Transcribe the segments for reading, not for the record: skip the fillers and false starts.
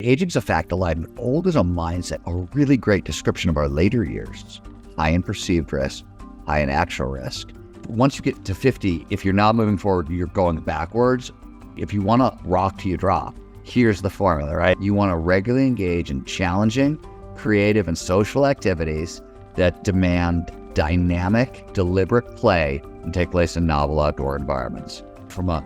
Aging's a fact alignment. Old is a mindset, a really great description of our later years. High in perceived risk, high in actual risk. Once you get to 50, if you're not moving forward, you're going backwards. If you want to rock till you drop, here's the formula, right? You want to regularly engage in challenging, creative, and social activities that demand dynamic, deliberate play and take place in novel outdoor environments. From a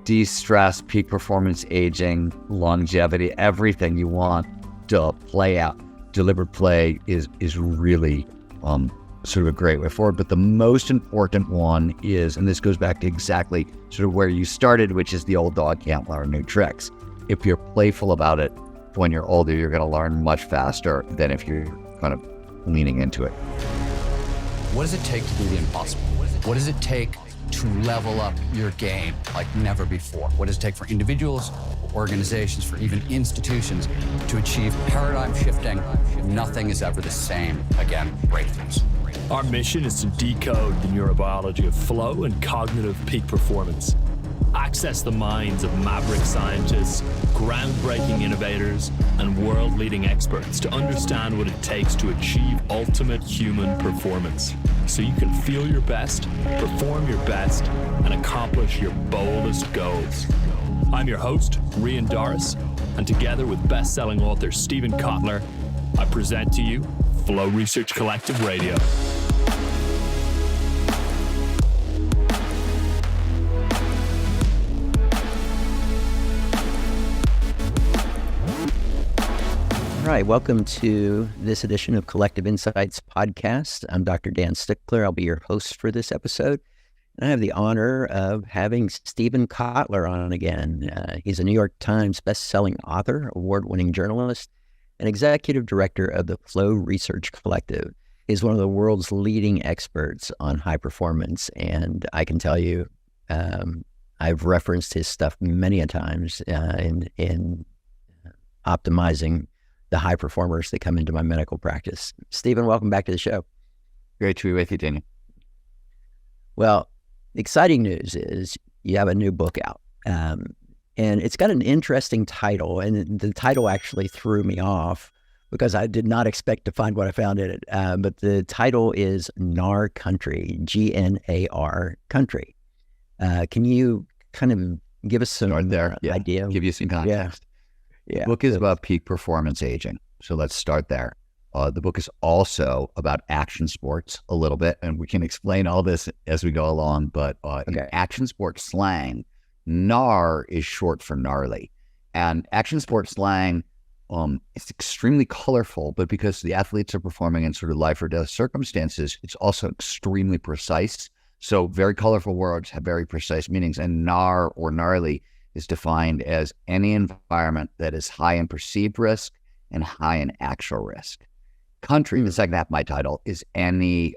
de-stress, peak performance, aging, longevity, everything you want to play out. Deliberate play is really sort of a great way forward. But the most important one is, and this goes back to exactly sort of where you started, which is the old dog can't learn new tricks. If you're playful about it when you're older, you're going to learn much faster than if you're kind of leaning into it. What does it take to do the impossible? What does it take to level up your game like never before? What does it take for individuals, organizations, for even institutions to achieve paradigm shifting? Nothing is ever the same again, breakthroughs. Our mission is to decode the neurobiology of flow and cognitive peak performance. Access the minds of maverick scientists, groundbreaking innovators, and world-leading experts to understand what it takes to achieve ultimate human performance, so you can feel your best, perform your best, and accomplish your boldest goals. I'm your host, Rian Doris, and together with best-selling author Stephen Kotler, I present to you Flow Research Collective Radio. All right, welcome to this edition of Collective Insights podcast. I'm Dr. Dan Stickler. I'll be your host for this episode. And I have the honor of having Stephen Kotler on again. He's a New York Times best-selling author, award-winning journalist, and executive director of the Flow Research Collective. He's one of the world's leading experts on high performance. And I can tell you, I've referenced his stuff many a times in optimizing the high performers that come into my medical practice. Stephen, welcome back to the show. Great to be with you, Daniel. Well, exciting news is you have a new book out. And it's got an interesting title. And the title actually threw me off because I did not expect to find what I found in it. But the title is Gnar Country, Gnar Country. Can you kind of give us some idea? Give you some context. Yeah. The book is about peak performance aging. So let's start there. The book is also about action sports a little bit, and we can explain all this as we go along. But in action sports slang, Gnar is short for gnarly. And action sports slang is extremely colorful, but because the athletes are performing in sort of life or death circumstances, it's also extremely precise. So very colorful words have very precise meanings. And Gnar or gnarly is defined as any environment that is high in perceived risk and high in actual risk. Country, the second half of my title, is any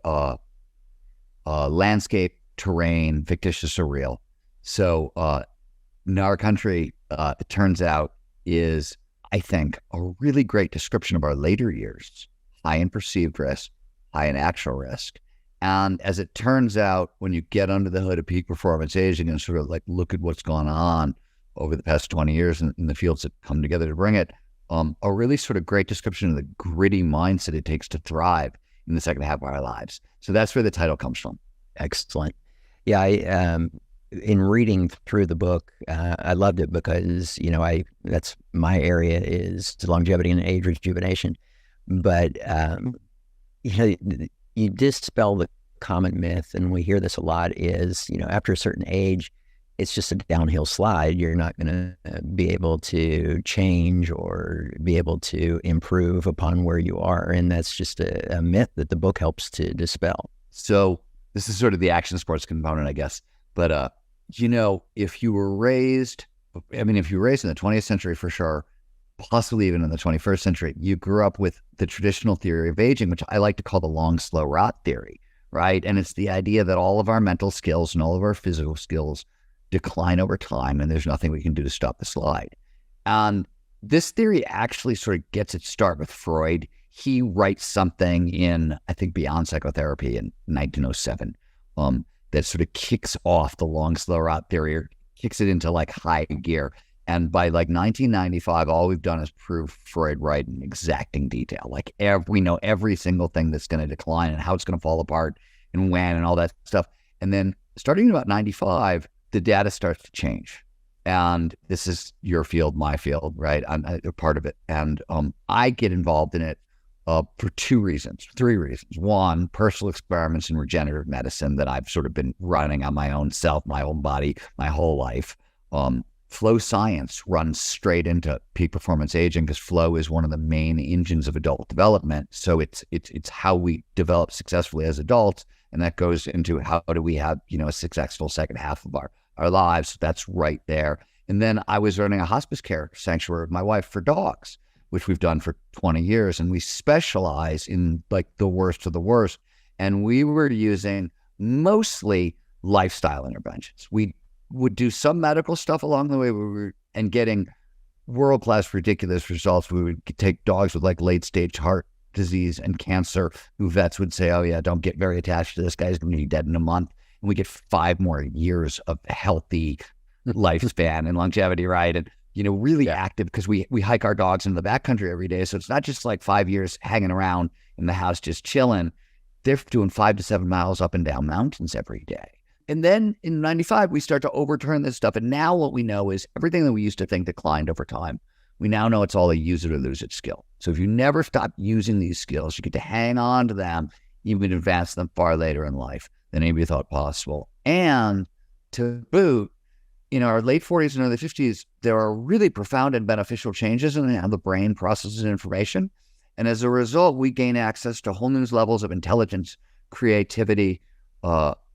landscape, terrain, fictitious or real. So Gnar Country, it turns out, is, I think, a really great description of our later years, high in perceived risk, high in actual risk. And as it turns out, when you get under the hood of peak performance aging and sort of like look at what's gone on over the past 20 years in the fields that come together to bring it, a really sort of great description of the gritty mindset it takes to thrive in the second half of our lives. So that's where the title comes from. Excellent. Yeah, in reading through the book, I loved it because, that's my area is longevity and age rejuvenation. But, you dispel the common myth, and we hear this a lot, is, after a certain age, it's just a downhill slide. You're not going to be able to change or be able to improve upon where you are. And that's just a myth that the book helps to dispel. So this is sort of the action sports component, I guess. But, if you were raised in the 20th century for sure, possibly even in the 21st century, you grew up with the traditional theory of aging, which I like to call the long, slow rot theory, right? And it's the idea that all of our mental skills and all of our physical skills decline over time, and there's nothing we can do to stop the slide. And this theory actually sort of gets its start with Freud. He writes something in, I think, Beyond Psychotherapy in 1907 that sort of kicks off the long, slow rot theory, or kicks it into like high gear. And by like 1995, all we've done is prove Freud right in exacting detail. Like we know every single thing that's going to decline and how it's going to fall apart and when and all that stuff. And then starting in about 95, the data starts to change. And this is your field, my field, right? I'm a part of it. And I get involved in it for three reasons. One, personal experiments in regenerative medicine that I've sort of been running on my own self, my own body, my whole life. Flow science runs straight into peak performance aging because flow is one of the main engines of adult development. So it's how we develop successfully as adults. And that goes into how do we have, a successful second half of our lives. That's right there. And then I was running a hospice care sanctuary with my wife for dogs, which we've done for 20 years. And we specialize in like the worst of the worst. And we were using mostly lifestyle interventions. We would do some medical stuff along the way and getting world-class ridiculous results. We would take dogs with like late-stage heart disease and cancer who vets would say, oh yeah, don't get very attached to this guy's going to be dead in a month. And we get 5 more years of healthy lifespan and longevity, right? And, really active because we hike our dogs into the backcountry every day. So it's not just like 5 years hanging around in the house just chilling. They're doing 5 to 7 miles up and down mountains every day. And then in 95, we start to overturn this stuff. And now what we know is everything that we used to think declined over time. We now know it's all a use it or lose it skill. So if you never stop using these skills, you get to hang on to them, even advance them far later in life than anybody thought possible. And to boot, in our late 40s and early 50s, there are really profound and beneficial changes in how the brain processes information. And as a result, we gain access to whole new levels of intelligence, creativity,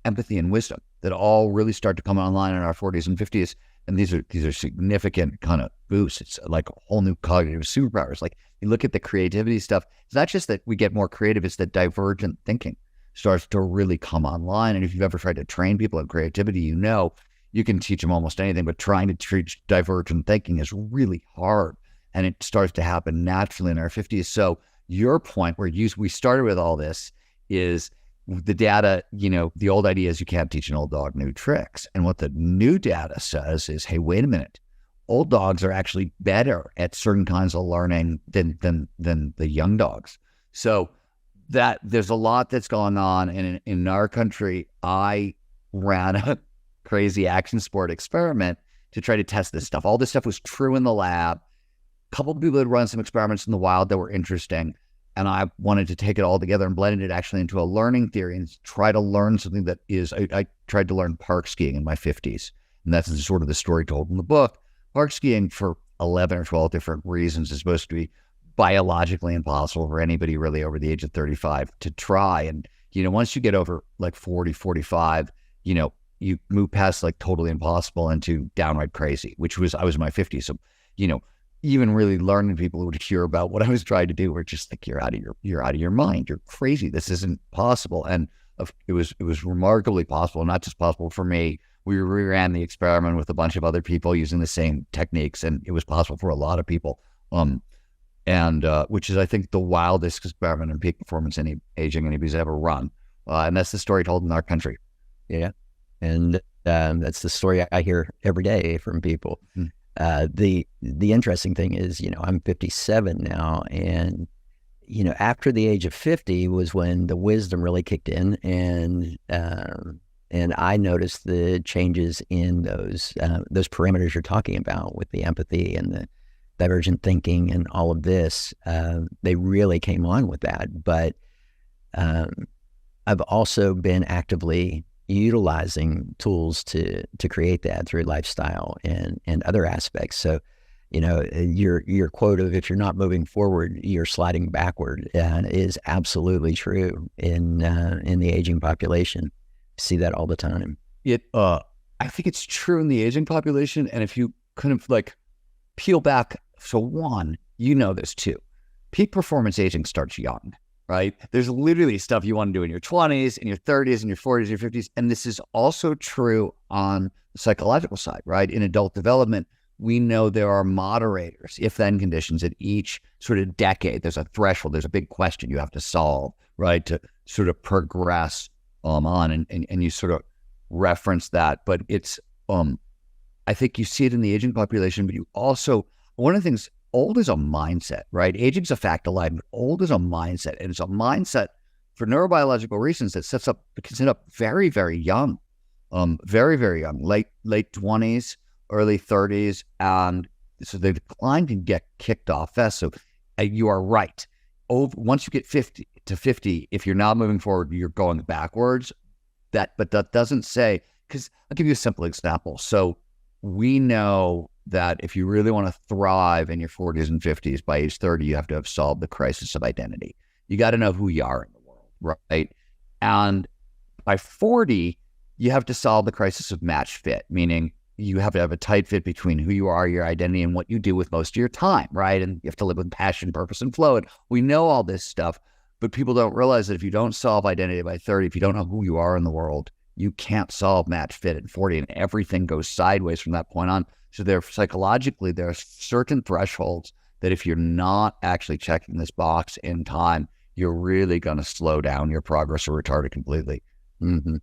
empathy, and wisdom that all really start to come online in our 40s and 50s. And these are significant kind of boosts. It's like a whole new cognitive superpowers. Like you look at the creativity stuff, it's not just that we get more creative, it's that divergent thinking starts to really come online. And if you've ever tried to train people in creativity, you can teach them almost anything, but trying to teach divergent thinking is really hard. And it starts to happen naturally in our 50s. So your point where we started with all this is the data, the old idea is you can't teach an old dog new tricks. And what the new data says is, hey, wait a minute. Old dogs are actually better at certain kinds of learning than the young dogs. So that there's a lot that's going on. And in our country, I ran a crazy action sport experiment to try to test this stuff. All this stuff was true in the lab. A couple of people had run some experiments in the wild that were interesting. And I wanted to take it all together and blend it actually into a learning theory and try to learn something that is, I tried to learn park skiing in my 50s. And that's sort of the story told in the book. Park skiing for 11 or 12 different reasons is supposed to be biologically impossible for anybody really over the age of 35 to try. And, once you get over like 40, 45, you move past like totally impossible into downright crazy, I was in my 50s. So, even really learning people who would hear about what I was trying to do were just like, you're out of your mind. You're crazy. This isn't possible. And it was remarkably possible, not just possible for me. We ran the experiment with a bunch of other people using the same techniques, and it was possible for a lot of people. Which is, I think, the wildest experiment in peak performance aging anybody's ever run. And that's the story told in our country. Yeah. And that's the story I hear every day from people. The interesting thing is, I'm 57 now, and, after the age of 50 was when the wisdom really kicked in, and I noticed the changes in those parameters you're talking about with the empathy and the divergent thinking and all of this. They really came on with that, but I've also been actively utilizing tools to create that through lifestyle and other aspects. So, your quote of "if you're not moving forward, you're sliding backward" is absolutely true in the aging population. See that all the time. I think it's true in the aging population, and if you kind of like peel back, so one, this too, peak performance aging starts young. Right? There's literally stuff you want to do in your 20s, in your 30s, in your 40s, your 50s. And this is also true on the psychological side, right? In adult development, we know there are moderators, if-then conditions at each sort of decade. There's a threshold. There's a big question you have to solve, right? To sort of progress on. And you sort of reference that. But it's I think you see it in the aging population, but you also, one of the things, old is a mindset, right? Aging's a fact of life, but old is a mindset. And it's a mindset for neurobiological reasons that can set up very, very young, very, very young, late 20s, early 30s. And so the decline can get kicked off fast. So you are right. Once you get 50 to 50, if you're not moving forward, you're going backwards. But that doesn't say, because I'll give you a simple example. So we know that if you really want to thrive in your 40s and 50s, by age 30, you have to have solved the crisis of identity. You got to know who you are in the world, right? And by 40, you have to solve the crisis of match fit, meaning you have to have a tight fit between who you are, your identity, and what you do with most of your time, right? And you have to live with passion, purpose, and flow. And we know all this stuff, but people don't realize that if you don't solve identity by 30, if you don't know who you are in the world, you can't solve match fit at 40, and everything goes sideways from that point on. So psychologically, there are certain thresholds that if you're not actually checking this box in time, you're really going to slow down your progress or retard it completely. Mm-hmm.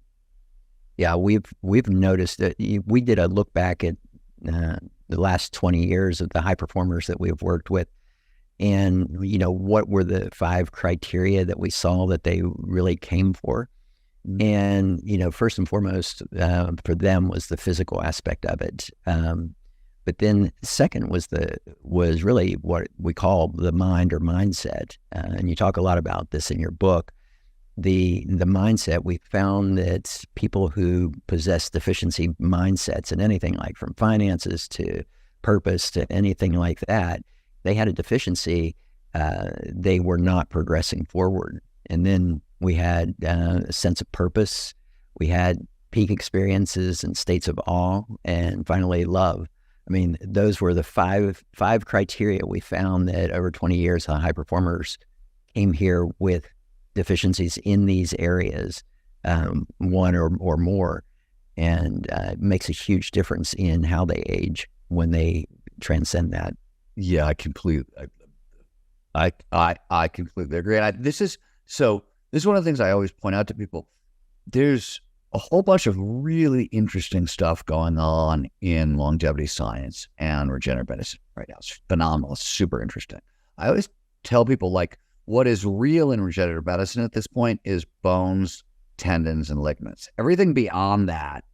Yeah, we've noticed that. We did a look back at the last 20 years of the high performers that we've worked with, and what were the 5 criteria that we saw that they really came for. And first and foremost for them was the physical aspect of it, but then second was really what we call the mind or mindset, and you talk a lot about this in your book. The mindset, we found that people who possess deficiency mindsets in anything, like from finances to purpose to anything like that, they had a deficiency. They were not progressing forward. And then we had a sense of purpose. We had peak experiences and states of awe, and finally love. I mean, those were the five criteria we found that over 20 years, high performers came here with deficiencies in these areas, one or more, and it makes a huge difference in how they age when they transcend that. Yeah, I completely agree. And this is one of the things I always point out to people. There's a whole bunch of really interesting stuff going on in longevity science and regenerative medicine right now. It's phenomenal. It's super interesting. I always tell people, like, what is real in regenerative medicine at this point is bones, tendons, and ligaments. Everything beyond that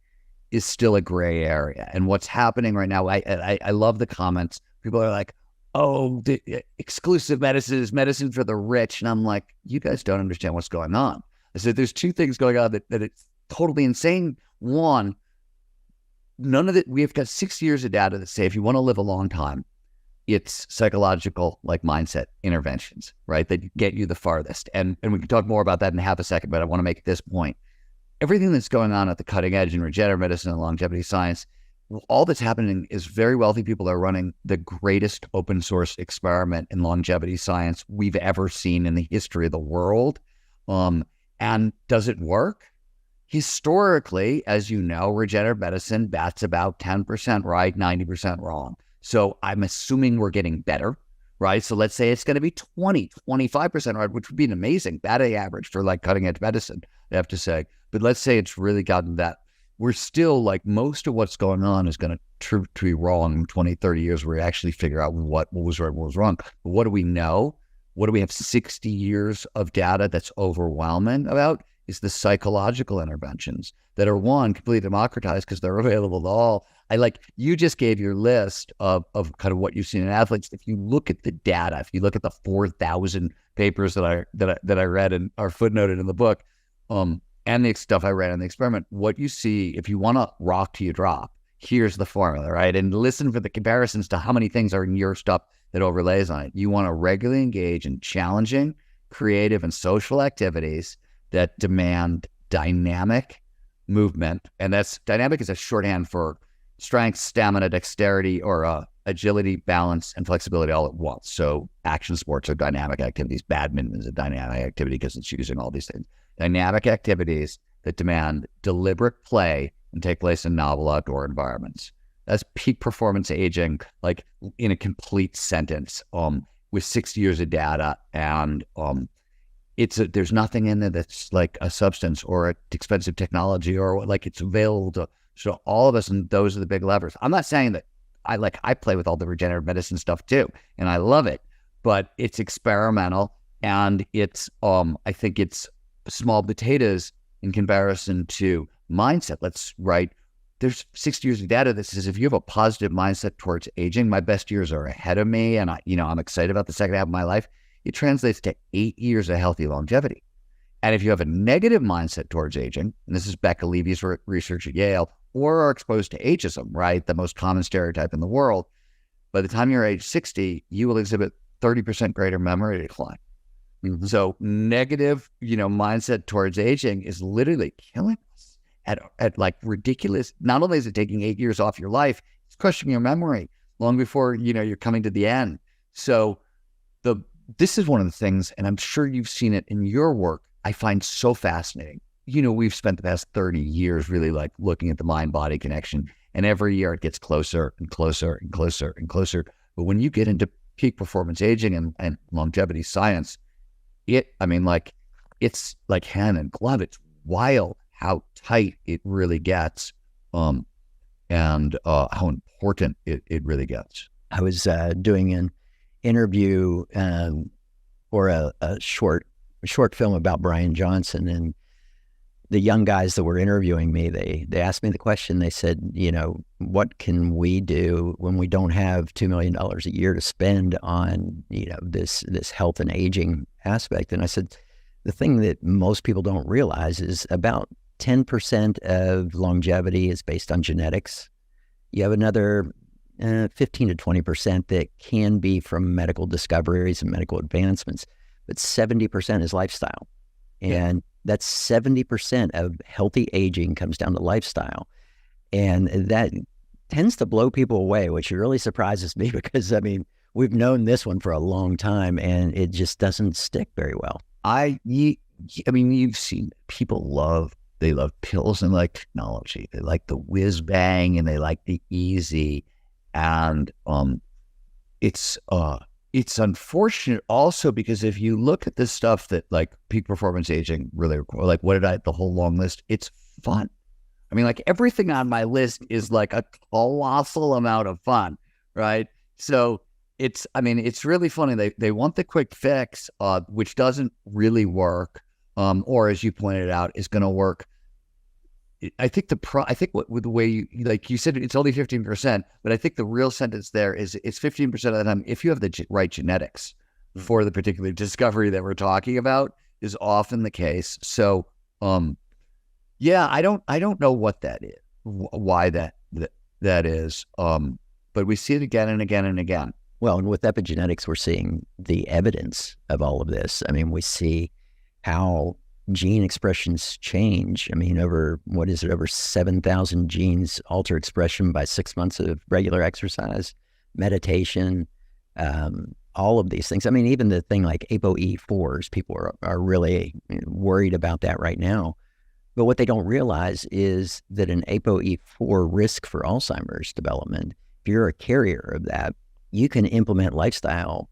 is still a gray area. And what's happening right now, I love the comments. People are like, oh, the exclusive medicine is medicine for the rich. And I'm like, you guys don't understand what's going on. I said, there's 2 things going on that it's totally insane. One, none of it, we've got 6 years of data that say if you want to live a long time, it's psychological, like mindset interventions, right, that get you the farthest. And we can talk more about that in half a second, but I want to make this point. Everything that's going on at the cutting edge in regenerative medicine and longevity science, all that's happening is very wealthy people are running the greatest open source experiment in longevity science we've ever seen in the history of the world. And does it work? Historically, as you know, regenerative medicine bats about 10% right, 90% wrong. So I'm assuming we're getting better, right? So let's say it's going to be 25% right, which would be an amazing batting average for like cutting edge medicine, I have to say. But let's say it's really gotten that. We're still, like, most of what's going on is going to be wrong in 20, 30 years where we actually figure out what was right, what was wrong. But what do we know? What do we have 60 years of data that's overwhelming about is the psychological interventions that are, one, completely democratized because they're available to all. You just gave your list of kind of what you've seen in athletes. If you look at the data, if you look at the 4,000 papers that I read and are footnoted in the book, and the stuff I read in the experiment, what you see, if you want to rock till you drop, here's the formula, right? And listen for the comparisons to how many things are in your stuff that overlays on it. You want to regularly engage in challenging, creative, and social activities that demand dynamic movement. And that's dynamic is a shorthand for strength, stamina, dexterity, or agility, balance, and flexibility all at once. So action sports are dynamic activities. Badminton is a dynamic activity because it's using all these things. Dynamic activities that demand deliberate play and take place in novel outdoor environments. That's peak performance aging, like in a complete sentence, with 60 years of data. And there's nothing in there that's like a substance or an expensive technology or like it's available to So all of us, and those are the big levers. I'm not saying that I play with all the regenerative medicine stuff too, and I love it, but it's experimental, and it's I think it's small potatoes in comparison to mindset. There's 60 years of data that says if you have a positive mindset towards aging, my best years are ahead of me, and I'm excited about the second half of my life. It translates to 8 years of healthy longevity. And if you have a negative mindset towards aging, and this is Becca Levy's research at Yale, or are exposed to ageism, right, the most common stereotype in the world, by the time you're age 60, you will exhibit 30% greater memory decline. Mm-hmm. So negative, mindset towards aging is literally killing us at like ridiculous. Not only is it taking 8 years off your life, it's crushing your memory long before, you're coming to the end. So this is one of the things, and I'm sure you've seen it in your work, I find so fascinating. We've spent the past 30 years really like looking at the mind-body connection, and every year it gets closer and closer and closer and closer. But when you get into peak performance aging and longevity science, it's like hand in glove. It's wild how tight it really gets, and how important it really gets. I was doing an interview for a short film about Brian Johnson, and the young guys that were interviewing me, they asked me the question. They said, what can we do when we don't have $2 million a year to spend on, this health and aging aspect? And I said, the thing that most people don't realize is about 10% of longevity is based on genetics. You have another 15 to 20% that can be from medical discoveries and medical advancements, but 70% is lifestyle. And that's 70% of healthy aging comes down to lifestyle. And that tends to blow people away, which really surprises me because, we've known this one for a long time and it just doesn't stick very well. You've seen people they love pills and like technology. They like the whiz bang and they like the easy. And it's unfortunate also because if you look at the stuff that like peak performance aging really like the whole long list, it's fun. Like everything on my list is like a colossal amount of fun, right? So it's really funny. They want the quick fix, which doesn't really work, or as you pointed out, is going to work. I think with the way you said, it's only 15%, but I think the real sentence there is it's 15% of the time. If you have the right genetics for the particular discovery that we're talking about, is often the case. So, I don't know what that is, why that is, but we see it again and again and again. Well, and with epigenetics, we're seeing the evidence of all of this. We see how gene expressions change. Over 7,000 genes alter expression by 6 months of regular exercise, meditation, all of these things. Even the thing like ApoE4s, people are really worried about that right now. But what they don't realize is that an ApoE4 risk for Alzheimer's development, if you're a carrier of that, you can implement lifestyle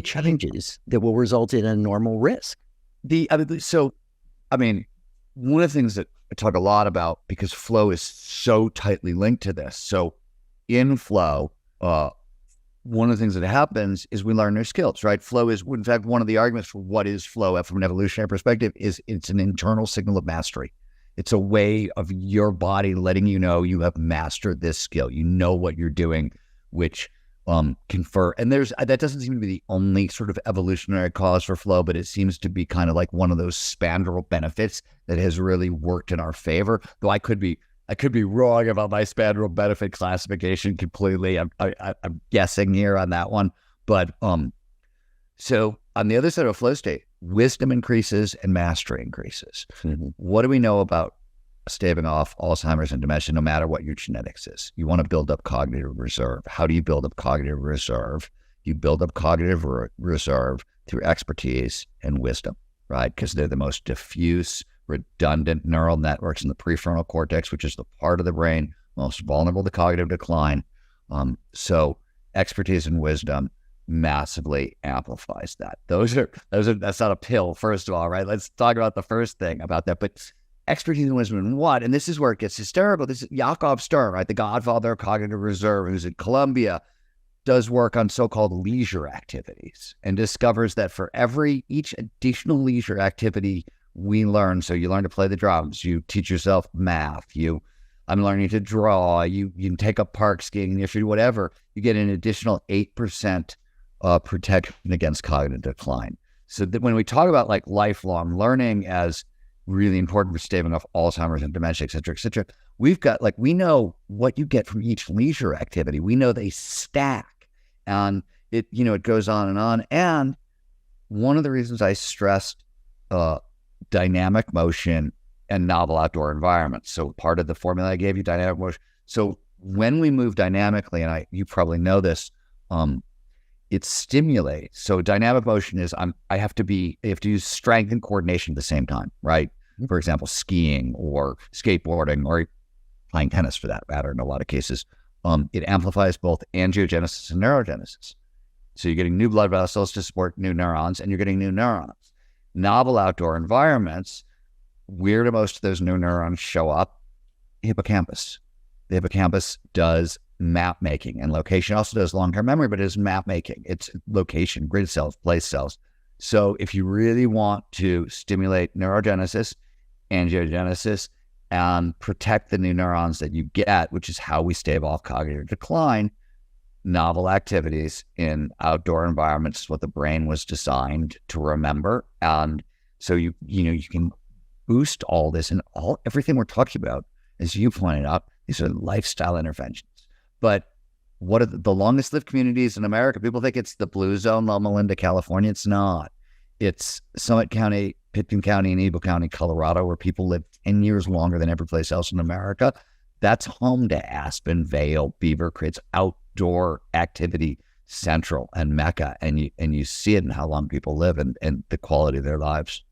changes that will result in a normal risk. One of the things that I talk a lot about, because flow is so tightly linked to this. So in flow, one of the things that happens is we learn new skills, right? Flow is, in fact, one of the arguments for what is flow from an evolutionary perspective is it's an internal signal of mastery. It's a way of your body letting you know you have mastered this skill. You know what you're doing, which confer. And that doesn't seem to be the only sort of evolutionary cause for flow, but it seems to be kind of like one of those spandrel benefits that has really worked in our favor. Though I could be wrong about my spandrel benefit classification completely. I'm guessing here on that one. But so on the other side of flow state, wisdom increases and mastery increases. Mm-hmm. What do we know about staving off Alzheimer's and dementia, no matter what your genetics is? You want to build up cognitive reserve. How do you build up cognitive reserve? You build up cognitive reserve through expertise and wisdom, right? Because they're the most diffuse, redundant neural networks in the prefrontal cortex, which is the part of the brain most vulnerable to cognitive decline. So expertise and wisdom massively amplifies that. That's not a pill, first of all, right? Let's talk about the first thing about that. But expertise and wisdom in what? And this is where it gets hysterical. This is Jakob Stern, right? The godfather of cognitive reserve, who's at Columbia, does work on so-called leisure activities and discovers that for each additional leisure activity we learn, so you learn to play the drums, you teach yourself math, I'm learning to draw, you can take up park skiing, you should do whatever, you get an additional 8% protection against cognitive decline. So that when we talk about like lifelong learning as really important for staving off Alzheimer's and dementia, et cetera, we've got we know what you get from each leisure activity. We know they stack, and it goes on and on. And one of the reasons I stressed dynamic motion and novel outdoor environments. So part of the formula I gave you, dynamic motion. So when we move dynamically, and you probably know this, it stimulates. So dynamic motion is I have to use strength and coordination at the same time, right? For example, skiing or skateboarding or playing tennis for that matter in a lot of cases. It amplifies both angiogenesis and neurogenesis. So you're getting new blood vessels to support new neurons, and you're getting new neurons. Novel outdoor environments, where do most of those new neurons show up? Hippocampus. The hippocampus does map making and location. Also does long-term memory, but it is map making. It's location, grid cells, place cells. So if you really want to stimulate neurogenesis, angiogenesis, and protect the new neurons that you get, which is how we stave off cognitive decline, novel activities in outdoor environments is what the brain was designed to remember. And so you can boost all this, and everything we're talking about, as you pointed out, these are lifestyle interventions. But what are the longest lived communities in America? People think it's the blue zone, Loma Linda, California. It's not. It's Summit County, Pitkin County, and Eagle County, Colorado, where people live 10 years longer than every place else in America. That's home to Aspen, Vail, Beaver Creek's outdoor activity central and mecca, and you see it in how long people live and the quality of their lives.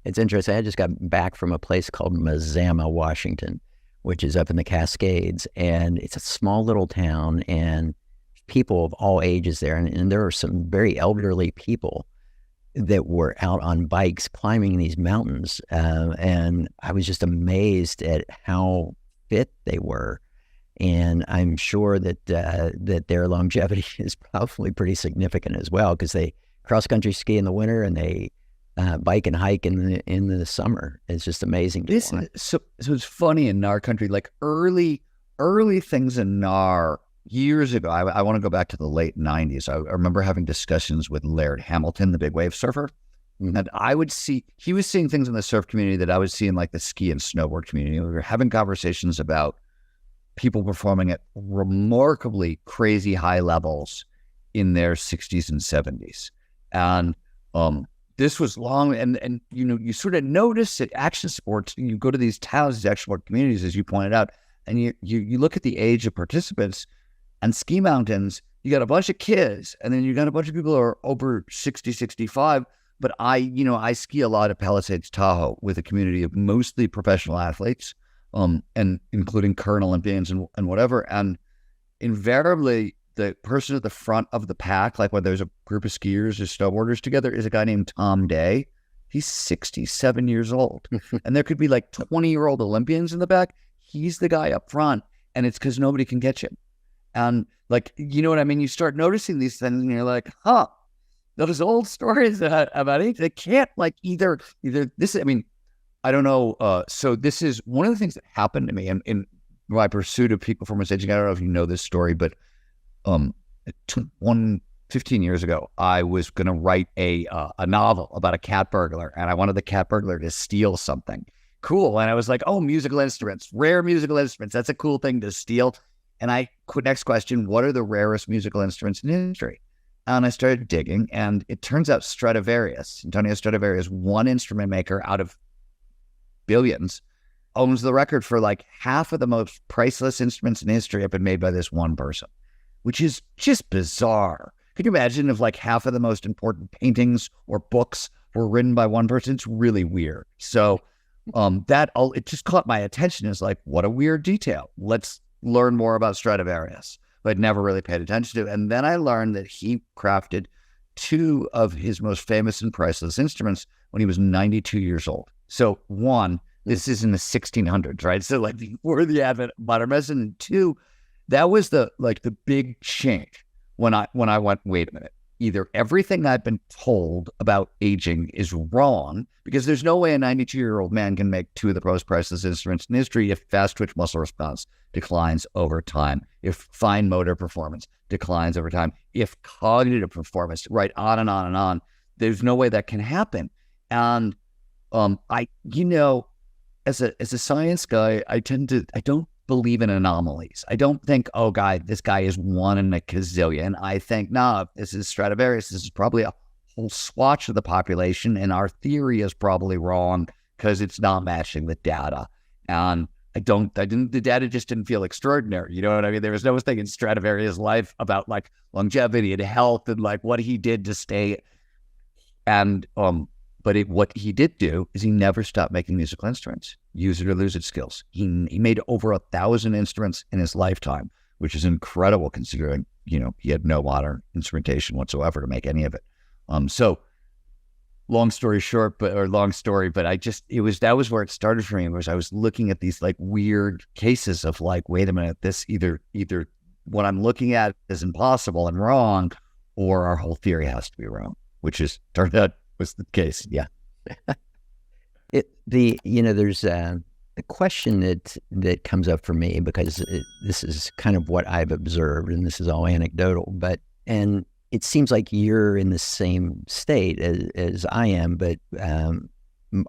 It's interesting. I just got back from a place called Mazama, Washington, which is up in the Cascades, and it's a small little town, and people of all ages there, and there are some very elderly people that were out on bikes climbing these mountains, and I was just amazed at how fit they were. And I'm sure that their longevity is probably pretty significant as well, because they cross-country ski in the winter and they bike and hike in the summer. It's just amazing to watch. So it's funny in Gnar Country, like early things in Gnar years ago. I want to go back to the late 90s. I remember having discussions with Laird Hamilton, the big wave surfer. And he was seeing things in the surf community that I would see in like the ski and snowboard community. We were having conversations about people performing at remarkably crazy high levels in their 60s and 70s. And this was long, and you sort of notice at action sports, you go to these towns, these action sport communities, as you pointed out, and you look at the age of participants, and ski mountains, you got a bunch of kids, and then you got a bunch of people who are over 60, 65. But I ski a lot at Palisades, Tahoe, with a community of mostly professional athletes, and including current Olympians and whatever. And invariably, the person at the front of the pack, like when there's a group of skiers or snowboarders together, is a guy named Tom Day. He's 67 years old. And there could be like 20-year-old Olympians in the back. He's the guy up front, and it's because nobody can catch him. And like, you know what I mean? You start noticing these things, and you're like, huh, those old stories about age, they can't like either this, I mean, I don't know. So this is one of the things that happened to me in my pursuit of peak performance aging. I don't know if you know this story, but 15 years ago, I was going to write a novel about a cat burglar, and I wanted the cat burglar to steal something cool. And I was like, oh, musical instruments, rare musical instruments. That's a cool thing to steal. And next question, what are the rarest musical instruments in history? And I started digging, and it turns out Antonio Stradivarius, one instrument maker out of billions, owns the record for like half of the most priceless instruments in history have been made by this one person, which is just bizarre. Could you imagine if like half of the most important paintings or books were written by one person? It's really weird. So it just caught my attention as like, what a weird detail. Let's learn more about Stradivarius, but never really paid attention to. And then I learned that he crafted two of his most famous and priceless instruments when he was 92 years old. So one, this is in the 1600s, right? So like before the advent of modern medicine. And two, that was the big change when I went, wait a minute, either everything I've been told about aging is wrong, because there's no way a 92-year-old man can make two of the most priceless instruments in history if fast twitch muscle response declines over time, if fine motor performance declines over time, if cognitive performance, right, on and on and on. There's no way that can happen. And as a science guy, I don't believe in anomalies. I don't think, this guy is one in a gazillion. I think, no, this is Stradivarius. This is probably a whole swatch of the population, and our theory is probably wrong because it's not matching the data. And the data just didn't feel extraordinary. You know what I mean? There was no thing in Stradivarius' life about like longevity and health and like what he did to stay. And, what he did do is he never stopped making musical instruments, use it or lose it skills. He made over 1,000 instruments in his lifetime, which is incredible considering, he had no modern instrumentation whatsoever to make any of it. So long story, but that was where it started for me, was I was looking at these like weird cases of like, wait a minute, this either what I'm looking at is impossible and wrong, or our whole theory has to be wrong, which is turned out was the case. Yeah. There's a question that comes up for me, because this is kind of what I've observed, and this is all anecdotal, and it seems like you're in the same state as I am, but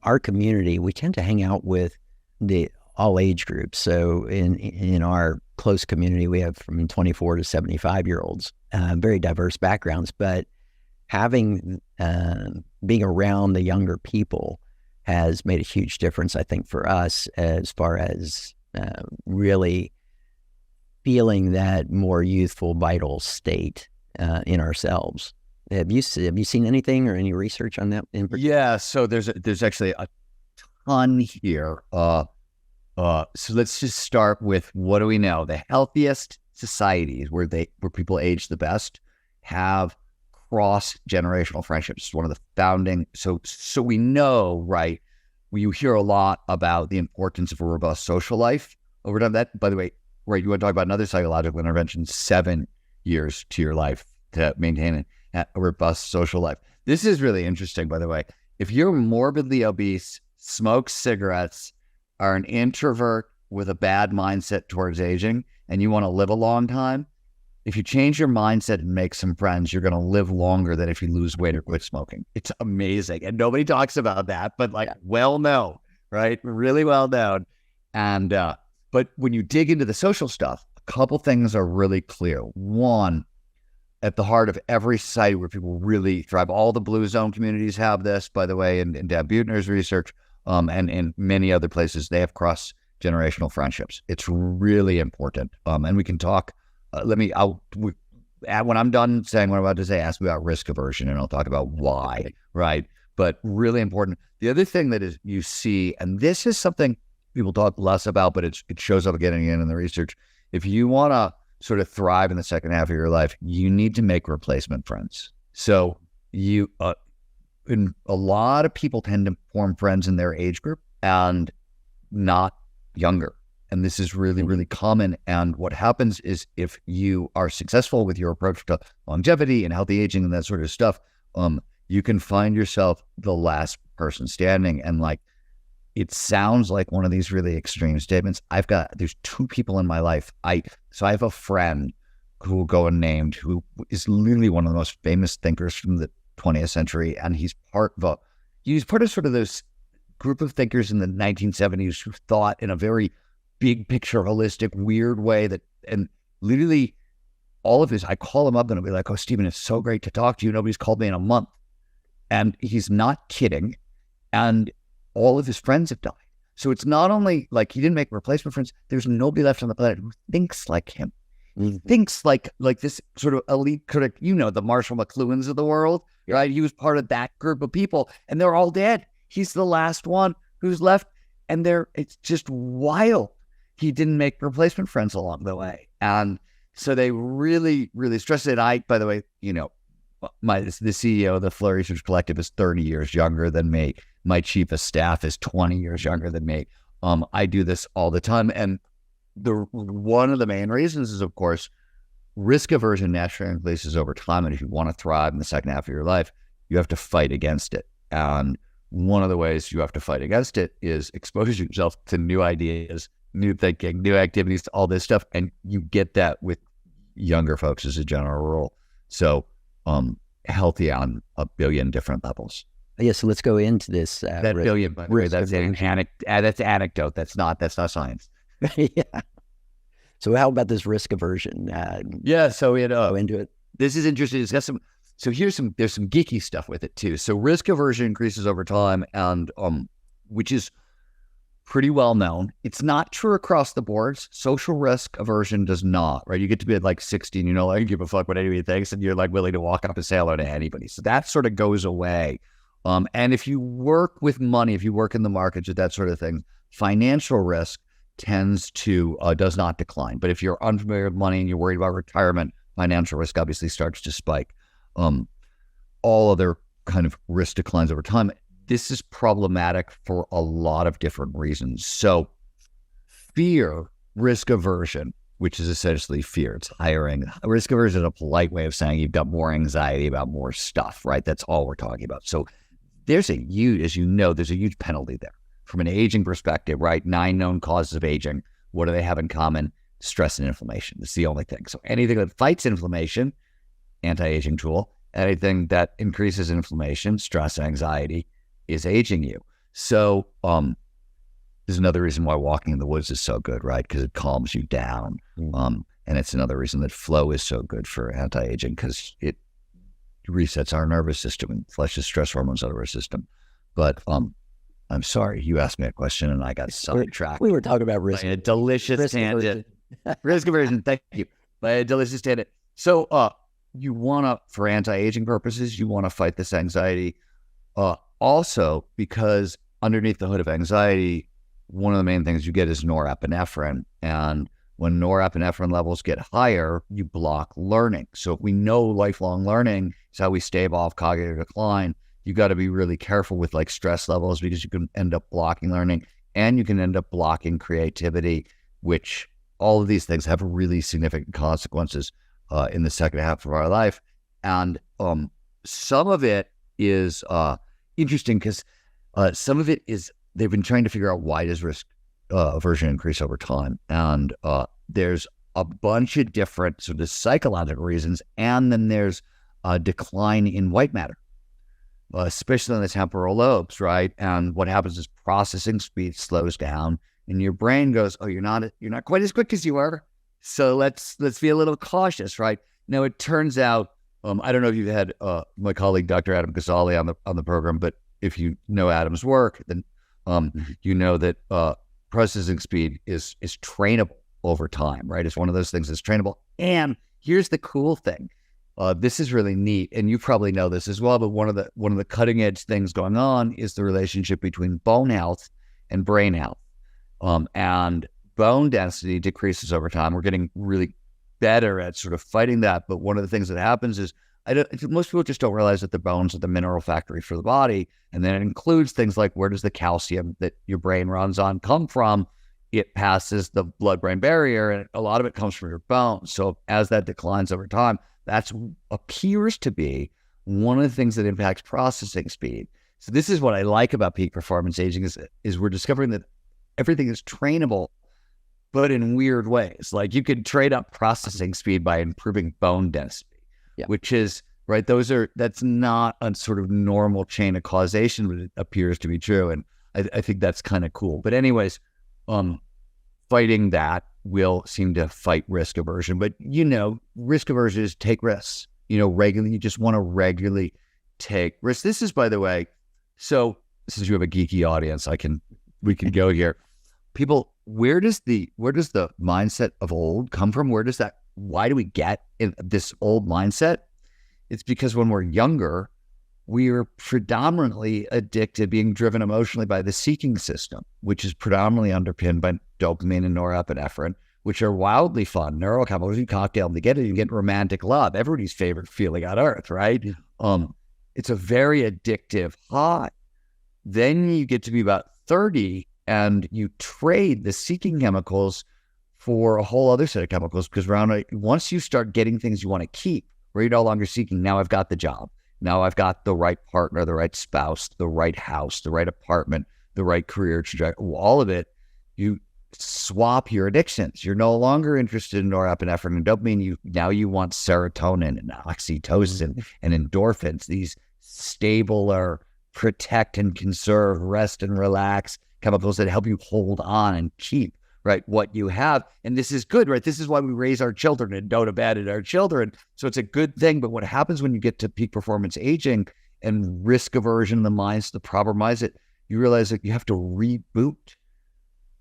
our community, we tend to hang out with all age groups. So in our close community, we have from 24 to 75-year-olds, very diverse backgrounds, but being around the younger people has made a huge difference, I think, for us as far as really feeling that more youthful, vital state in ourselves. Have you seen anything or any research on that? Yeah, so there's actually a ton here. So let's just start with, what do we know? The healthiest societies where people age the best have cross-generational friendships. It's one of the founding. So we know, right? You hear a lot about the importance of a robust social life over time. That, by the way, right? You want to talk about another psychological intervention? 7 years to your life to maintain a robust social life. This is really interesting, by the way. If you're morbidly obese, smoke cigarettes, are an introvert with a bad mindset towards aging, and you want to live a long time, if you change your mindset and make some friends, you're going to live longer than if you lose weight or quit smoking. It's amazing. And nobody talks about that, but like well known, right? Really well known. And, but when you dig into the social stuff, a couple things are really clear. One, at the heart of every society where people really thrive, all the blue zone communities have this, by the way, in Dan Buettner's research, and in many other places, they have cross-generational friendships. It's really important. And we can talk. When I'm done saying what I'm about to say, ask me about risk aversion, and I'll talk about why, right? But really important. The other thing that is you see, and this is something people talk less about, but it shows up again and again in the research. If you want to sort of thrive in the second half of your life, you need to make replacement friends. So and a lot of people tend to form friends in their age group and not younger. And this is really, really common. And what happens is, if you are successful with your approach to longevity and healthy aging and that sort of stuff, you can find yourself the last person standing. And like, it sounds like one of these really extreme statements. There's 2 people in my life. I have a friend who will go unnamed, who is literally one of the most famous thinkers from the 20th century. And he's part of sort of those group of thinkers in the 1970s who thought in a very big picture, holistic, weird way and literally all of his, I call him up and I'll be like, oh, Stephen, it's so great to talk to you. Nobody's called me in a month. And he's not kidding. And all of his friends have died. So it's not only like he didn't make replacement friends, there's nobody left on the planet who thinks like him. He thinks like this sort of elite critic, the Marshall McLuhans of the world, right? He was part of that group of people, and they're all dead. He's the last one who's left, and it's just wild. He didn't make replacement friends along the way. And so they really, really stress it. By the way, the CEO of the Flow Research Collective is 30 years younger than me. My chief of staff is 20 years younger than me. I do this all the time. And one of the main reasons is, of course, risk aversion naturally increases over time. And if you want to thrive in the second half of your life, you have to fight against it. And one of the ways you have to fight against it is expose yourself to new ideas, new thinking, new activities, all this stuff. And you get that with younger folks as a general rule. So healthy on a billion different levels. Yeah, so let's go into this. That billion, by the way, that's anecdote. That's not science. Yeah. So how about this risk aversion? So go into it. This is interesting. It's got there's some geeky stuff with it too. So risk aversion increases over time, and which is pretty well known. It's not true across the boards. Social risk aversion does not, right? You get to be at like 60 and you know, like, give a fuck what anybody thinks, and you're like willing to walk up and say hello to anybody. So that sort of goes away. And if you work with money, if you work in the markets or that sort of thing, financial risk tends to, does not decline. But if you're unfamiliar with money and you're worried about retirement, financial risk obviously starts to spike. All other kind of risk declines over time. This is problematic for a lot of different reasons. So fear, risk aversion, which is essentially fear, it's hiring. Risk aversion is a polite way of saying you've got more anxiety about more stuff, right? That's all we're talking about. So there's a huge, as you know, there's a huge penalty there. From an aging perspective, right? 9 known causes of aging. What do they have in common? Stress and inflammation. It's the only thing. So anything that fights inflammation, anti-aging tool. Anything that increases inflammation, stress, anxiety, is aging you. So there's another reason why walking in the woods is so good, right? Because it calms you down. And it's another reason that flow is so good for anti-aging, because it resets our nervous system and flushes stress hormones out of our system. But I'm sorry, you asked me a question and I got sidetracked. We were talking about risk. By a delicious tangent. Risk aversion, thank you. By a delicious tangent. So you want to, for anti-aging purposes, you want to fight this anxiety. Also, because underneath the hood of anxiety, one of the main things you get is norepinephrine. And when norepinephrine levels get higher, you block learning. So if we know lifelong learning is how we stave off cognitive decline, you got to be really careful with like stress levels, because you can end up blocking learning and you can end up blocking creativity, which all of these things have really significant consequences in the second half of our life. And some of it is interesting because some of it is, they've been trying to figure out why does risk aversion increase over time. And there's a bunch of different sort of psychological reasons. And then there's a decline in white matter, especially in the temporal lobes, right? And what happens is processing speed slows down and your brain goes, oh, you're not quite as quick as you were. So let's be a little cautious, right? Now, it turns out, I don't know if you've had my colleague, Dr. Adam Ghazali on the program, but if you know Adam's work, then you know that processing speed is trainable over time, right? It's one of those things that's trainable. And here's the cool thing. This is really neat, and you probably know this as well, but one of the cutting edge things going on is the relationship between bone health and brain health. And bone density decreases over time. We're getting really better at sort of fighting that. But one of the things that happens is most people just don't realize that the bones are the mineral factory for the body. And then it includes things like, where does the calcium that your brain runs on come from? It passes the blood-brain barrier, and a lot of it comes from your bones. So as that declines over time, that appears to be one of the things that impacts processing speed. So this is what I like about peak performance aging is we're discovering that everything is trainable, but in weird ways. Like you can trade up processing speed by improving bone density, which is, right, that's not a sort of normal chain of causation, but it appears to be true. And I think that's kind of cool. But anyways, fighting that will seem to fight risk aversion. But, risk aversion is take risks, regularly. You just want to regularly take risks. This is, by the way, so since you have a geeky audience, we can go here. People, where does the mindset of old come from? Why do we get in this old mindset? It's because when we're younger, we are predominantly addicted, being driven emotionally by the seeking system, which is predominantly underpinned by dopamine and norepinephrine. which are wildly fun. Neurochemicals, you cocktail them together, you get romantic love, everybody's favorite feeling on earth, right? It's a very addictive high. Then you get to be about 30 and you trade the seeking chemicals for a whole other set of chemicals, because once you start getting things you want to keep, where you're no longer seeking, now I've got the job, now I've got the right partner, the right spouse, the right house, the right apartment, the right career trajectory, all of it, you swap your addictions. You're no longer interested in norepinephrine and dopamine. Now you want serotonin and oxytocin and endorphins, these stabler, protect and conserve, rest and relax chemicals that help you hold on and keep, right, what you have. And this is good, right? This is why we raise our children and don't abandon our children. So it's a good thing. But what happens when you get to peak performance aging and risk aversion in the mindset, the proper mindset, you realize that you have to reboot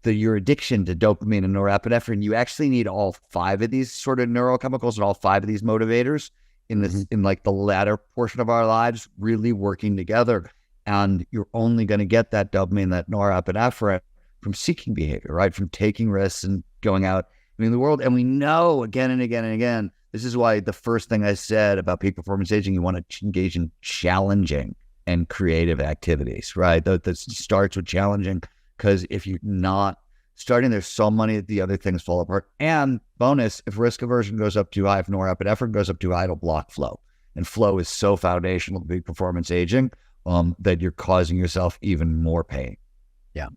your addiction to dopamine and norepinephrine. You actually need all 5 of these sort of neurochemicals and all 5 of these motivators in like the latter portion of our lives, really working together. And you're only going to get that dopamine, that norepinephrine from seeking behavior, right? From taking risks and going out in the world. And we know again and again and again, this is why the first thing I said about peak performance aging, you want to engage in challenging and creative activities, right? That starts with challenging, because if you're not starting, there's so many of the other things fall apart. And bonus, if risk aversion goes up too high, if norepinephrine goes up too high, it'll block flow. And flow is so foundational to peak performance aging that you're causing yourself even more pain. Yeah.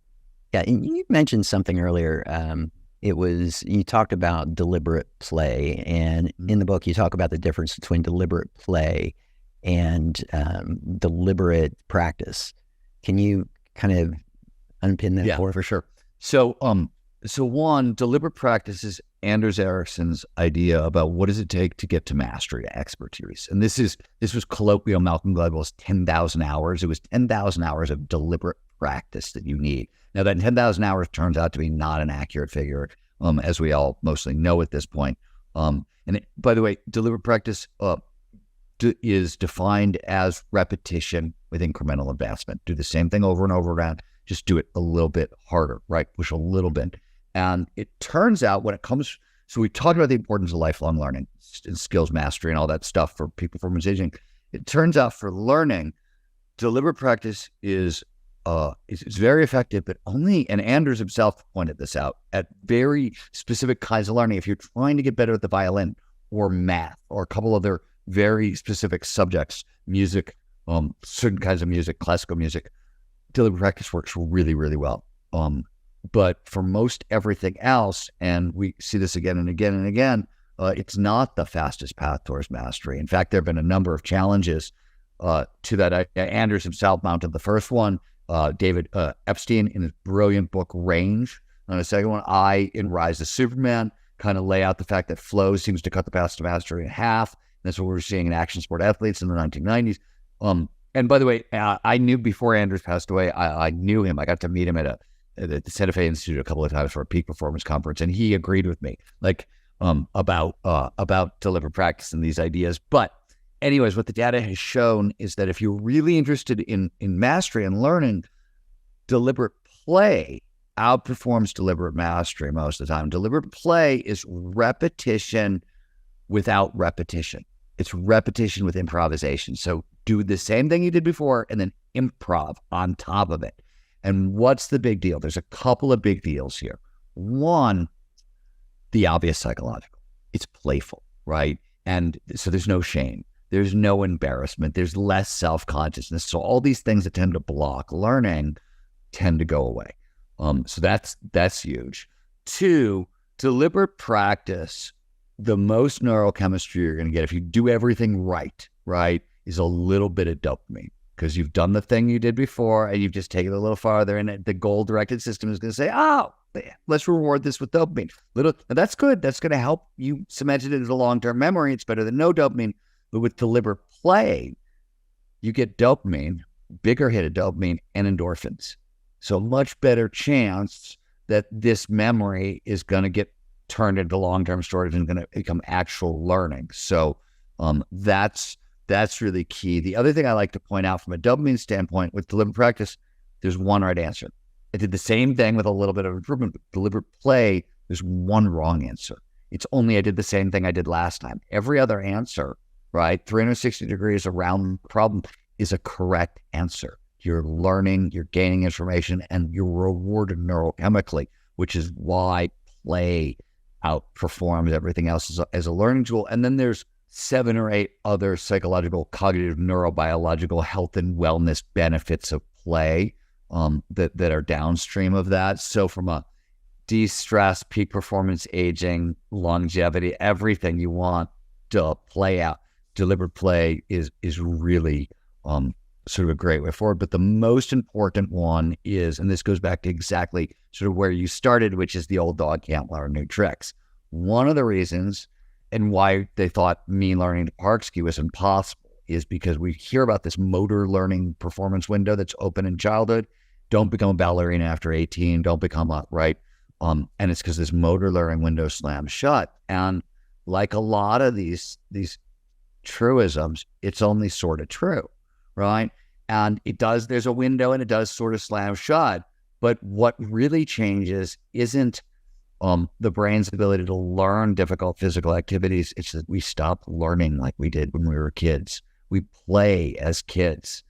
And you mentioned something earlier. You talked about deliberate play. And in the book, you talk about the difference between deliberate play and deliberate practice. Can you kind of unpin that for sure. So one, deliberate practice is Anders Ericsson's idea about what does it take to get to mastery, expertise. And this was colloquial Malcolm Gladwell's 10,000 hours. It was 10,000 hours of deliberate practice that you need. Now that 10,000 hours turns out to be not an accurate figure, as we all mostly know at this point. By the way, deliberate practice is defined as repetition with incremental advancement. Do the same thing over and over again. Just do it a little bit harder, right? Push a little bit. And it turns out when it comes, so we talked about the importance of lifelong learning and skills mastery and all that stuff for peak performance aging. It turns out for learning, deliberate practice is very effective, but only, and Anders himself pointed this out, at very specific kinds of learning. If you're trying to get better at the violin or math or a couple other very specific subjects, music, certain kinds of music, classical music, deliberate practice works really, really well. But for most everything else, and we see this again and again and again, it's not the fastest path towards mastery. In fact, there have been a number of challenges to that. Anders himself mounted the first one. David Epstein, in his brilliant book Range, on the second one, in Rise of Superman, kind of lay out the fact that flow seems to cut the path to mastery in half. And that's what we're seeing in action sport athletes in the 1990s. And by the way, I knew before Anders passed away, I knew him. I got to meet him at the Santa Fe Institute a couple of times for a peak performance conference, and he agreed with me, about deliberate practice and these ideas. But anyways, what the data has shown is that if you're really interested in mastery and learning, deliberate play outperforms deliberate mastery most of the time. Deliberate play is repetition without repetition. It's repetition with improvisation. So do the same thing you did before and then improv on top of it. And what's the big deal? There's a couple of big deals here. One, the obvious psychological. It's playful, right? And so there's no shame. There's no embarrassment. There's less self-consciousness. So all these things that tend to block learning tend to go away. So that's huge. Two, deliberate practice. The most neurochemistry you're going to get if you do everything right, is a little bit of dopamine, because you've done the thing you did before and you've just taken it a little farther, and the goal-directed system is going to say, oh, let's reward this with dopamine. And that's good. That's going to help you cement it into long-term memory. It's better than no dopamine. But with deliberate play, you get dopamine, bigger hit of dopamine, and endorphins. So much better chance that this memory is going to get turned into long-term storage and going to become actual learning. So that's really key. The other thing I like to point out from a dopamine standpoint with deliberate practice, there's one right answer. I did the same thing with a little bit of improvement. Deliberate play There's one wrong answer. It's only I did the same thing I did last time. Every other answer, right, 360 degrees around the problem is a correct answer. You're learning, you're gaining information, and you're rewarded neurochemically, which is why play outperforms everything else as a learning tool. And then there's 7 or 8 other psychological, cognitive, neurobiological health and wellness benefits of play that are downstream of that. So from a de-stress, peak performance, aging, longevity, everything you want to play out, deliberate play is really sort of a great way forward. But the most important one is, and this goes back to exactly sort of where you started, which is the old dog can't learn new tricks. One of the reasons and why they thought me learning to park ski was impossible is because we hear about this motor learning performance window that's open in childhood. Don't become a ballerina after 18. Don't become a, right? And it's because this motor learning window slams shut. And like a lot of these truisms, it's only sort of true, right? And it does, there's a window and it does sort of slam shut. But what really changes isn't the brain's ability to learn difficult physical activities. It's that we stop learning like we did when we were kids. We play as kids.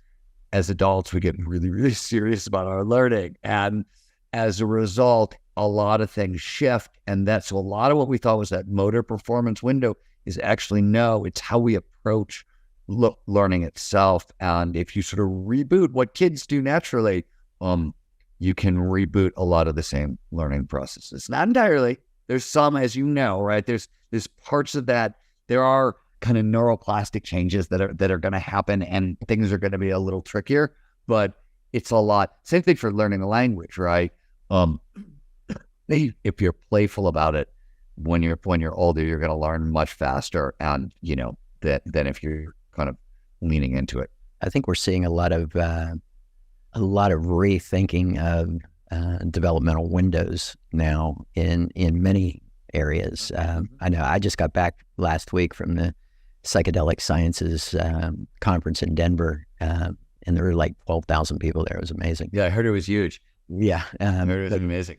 As adults, we get really, really serious about our learning. And as a result, a lot of things shift. And that's a lot of what we thought was that motor performance window is actually no, it's how we approach learning itself. And if you sort of reboot what kids do naturally, you can reboot a lot of the same learning processes. Not entirely. There's some, as you know, right? There's parts of that. There are kind of neuroplastic changes that are going to happen, and things are going to be a little trickier. But it's a lot. Same thing for learning a language, right? If you're playful about it, when you're older, you're going to learn much faster, and than if you're kind of leaning into it. I think we're seeing a lot of rethinking of developmental windows now in many areas. I know I just got back last week from the Psychedelic Sciences conference in Denver, and there were like 12,000 people there. It was amazing. Yeah, I heard it was huge. Yeah. I heard it was amazing.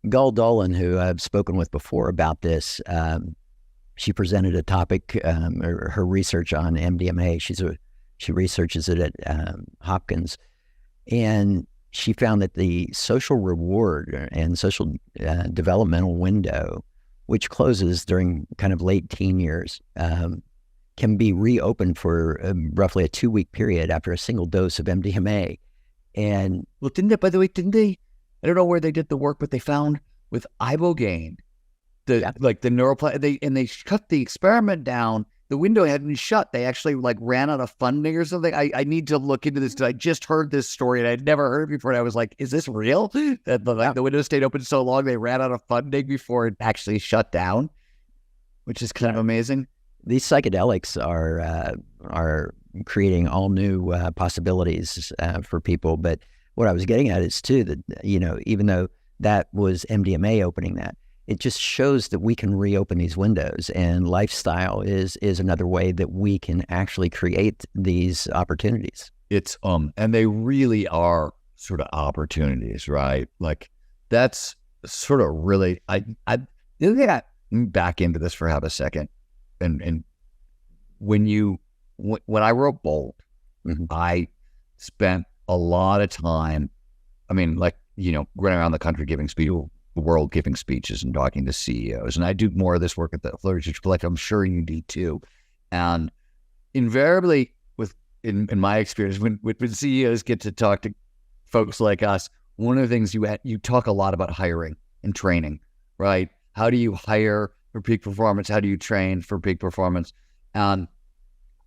Gull Dolan, who I've spoken with before about this, she presented a topic, her research on MDMA. She researches it at Hopkins, and she found that the social reward and social developmental window, which closes during kind of late teen years, can be reopened for roughly a 2-week period after a single dose of MDMA. And well, didn't they? I don't know where they did the work, but they found with ibogaine, the neuroplastic, they cut the experiment down. The window hadn't shut. They actually ran out of funding or something. I need to look into this. I just heard this story and I'd never heard it before. And I was like, is this real? That the window stayed open so long they ran out of funding before it actually shut down, which is kind of amazing. These psychedelics are creating all new possibilities for people. But what I was getting at is too that even though that was MDMA opening that, it just shows that we can reopen these windows, and lifestyle is another way that we can actually create these opportunities. It's and they really are sort of opportunities, right? Like that's sort of really I back into this for half a second, and when I wrote Bold, I spent a lot of time, running around the country giving the world giving speeches and talking to CEOs. And I do more of this work at the Flow Research Collective. I'm sure you do too. And invariably, in my experience, when CEOs get to talk to folks like us, one of the things you talk a lot about hiring and training, right? How do you hire for peak performance? How do you train for peak performance? And